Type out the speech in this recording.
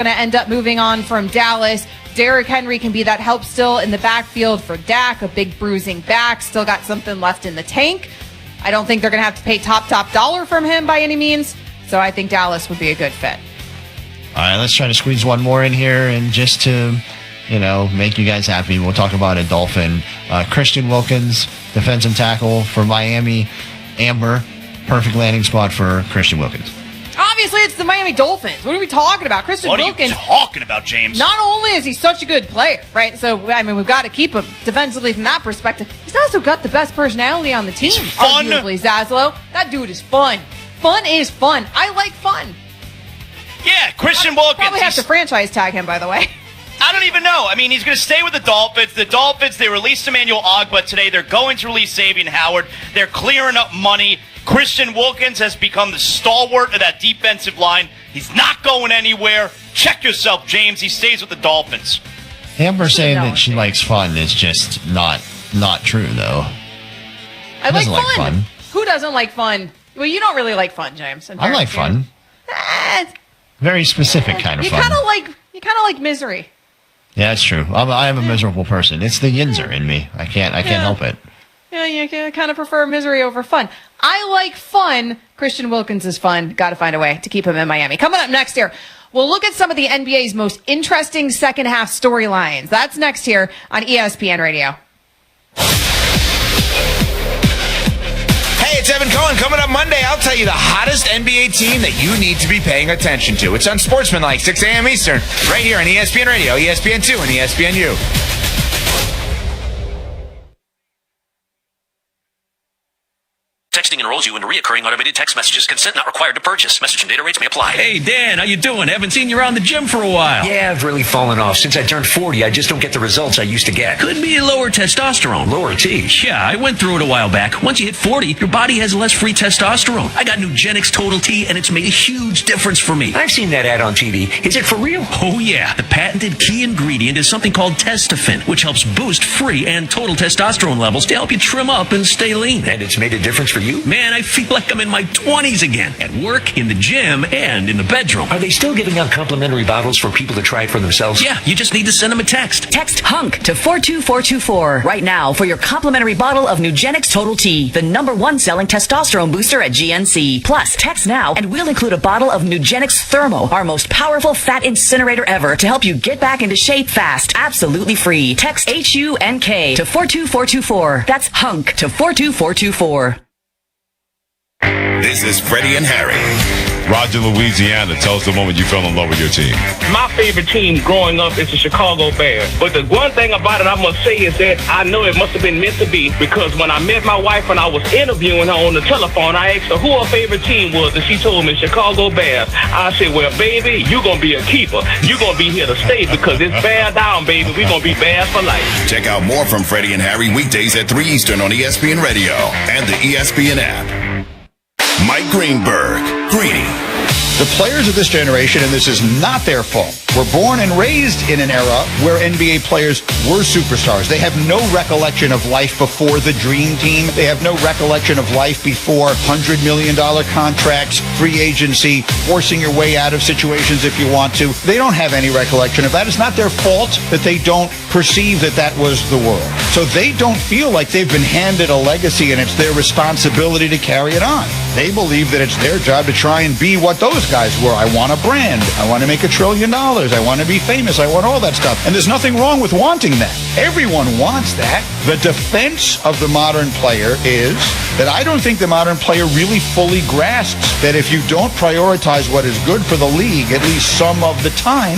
going to end up moving on from Dallas. Derrick Henry can be that help still in the backfield for Dak, a big bruising back, still got something left in the tank. I don't think they're going to have to pay top dollar from him by any means, so I think Dallas would be a good fit. All right, let's try to squeeze one more in here, and just to, make you guys happy, we'll talk about a Dolphin. Christian Wilkins, defensive tackle for Miami. Amber, perfect landing spot for Christian Wilkins. Obviously, it's the Miami Dolphins. What are we talking about? Christian Wilkins. What are you talking about, James? Not only is he such a good player, right? So, we've got to keep him defensively from that perspective. He's also got the best personality on the team. He's fun. Arguably, Zaslow. That dude is fun. Fun is fun. I like fun. Yeah, Christian Wilkins. Probably have to franchise tag him, by the way. I don't even know. I mean, he's going to stay with the Dolphins. The Dolphins, they released Emmanuel Ogbah today. They're going to release Xavier Howard. They're clearing up money. Christian Wilkins has become the stalwart of that defensive line. He's not going anywhere. Check yourself, James. He stays with the Dolphins. Amber saying that she likes fun is just not true, though. I like fun. Who doesn't like fun? Well, you don't really like fun, James. I like fun. Very specific kind of fun. You kind of like misery. Yeah, that's true. I am a miserable person. It's the yinzer in me. I can't help it. Yeah, you kind of prefer misery over fun. I like fun. Christian Wilkins is fun. Got to find a way to keep him in Miami. Coming up next here, we'll look at some of the NBA's most interesting second half storylines. That's next here on ESPN Radio. Hey, it's Evan Cohen. Coming up Monday, I'll tell you the hottest NBA team that you need to be paying attention to. It's Unsportsmanlike, 6 a.m. Eastern, right here on ESPN Radio, ESPN2, and ESPNU. Texting enrolls you in recurring automated text messages. Consent not required to purchase. Message and data rates may apply. Hey, Dan, how you doing? Haven't seen you around the gym for a while. Yeah, I've really fallen off. Since I turned 40, I just don't get the results I used to get. Could be lower testosterone. Lower T? Yeah, I went through it a while back. Once you hit 40, your body has less free testosterone. I got Nugenix Total T, and it's made a huge difference for me. I've seen that ad on TV. Is it for real? Oh, yeah. The patented key ingredient is something called Testofen, which helps boost free and total testosterone levels to help you trim up and stay lean. And it's made a difference for you? Man, I feel like I'm in my 20s again. At work, in the gym, and in the bedroom. Are they still giving out complimentary bottles for people to try it for themselves? Yeah, you just need to send them a text. Text HUNK to 42424 right now for your complimentary bottle of Nugenix Total T, the #1 selling testosterone booster at GNC. Plus, text now and we'll include a bottle of Nugenix Thermo, our most powerful fat incinerator ever, to help you get back into shape fast. Absolutely free. Text HUNK to 42424. That's HUNK to 42424. This is Freddie and Harry. Roger, Louisiana. Tell us the moment you fell in love with your team. My favorite team growing up is the Chicago Bears. But the one thing about it I must say is that I know it must have been meant to be, because when I met my wife and I was interviewing her on the telephone, I asked her who her favorite team was, and she told me Chicago Bears. I said, well, baby, you're going to be a keeper. You're going to be here to stay, because it's Bear down, baby. We're going to be Bears for life. Check out more from Freddie and Harry weekdays at 3 Eastern on ESPN Radio and the ESPN app. Mike Greenberg, Greeny. The players of this generation, and this is not their fault, were born and raised in an era where NBA players were superstars. They have no recollection of life before the Dream Team. They have no recollection of life before $100 million contracts, free agency, forcing your way out of situations if you want to. They don't have any recollection of that. It's not their fault that they don't perceive that that was the world. So they don't feel like they've been handed a legacy and it's their responsibility to carry it on. They believe that it's their job to try and be what those guys were. I want a brand. I want to make $1 trillion. I want to be famous. I want all that stuff. And there's nothing wrong with wanting that. Everyone wants that. The defense of the modern player is that I don't think the modern player really fully grasps that if you don't prioritize what is good for the league, at least some of the time,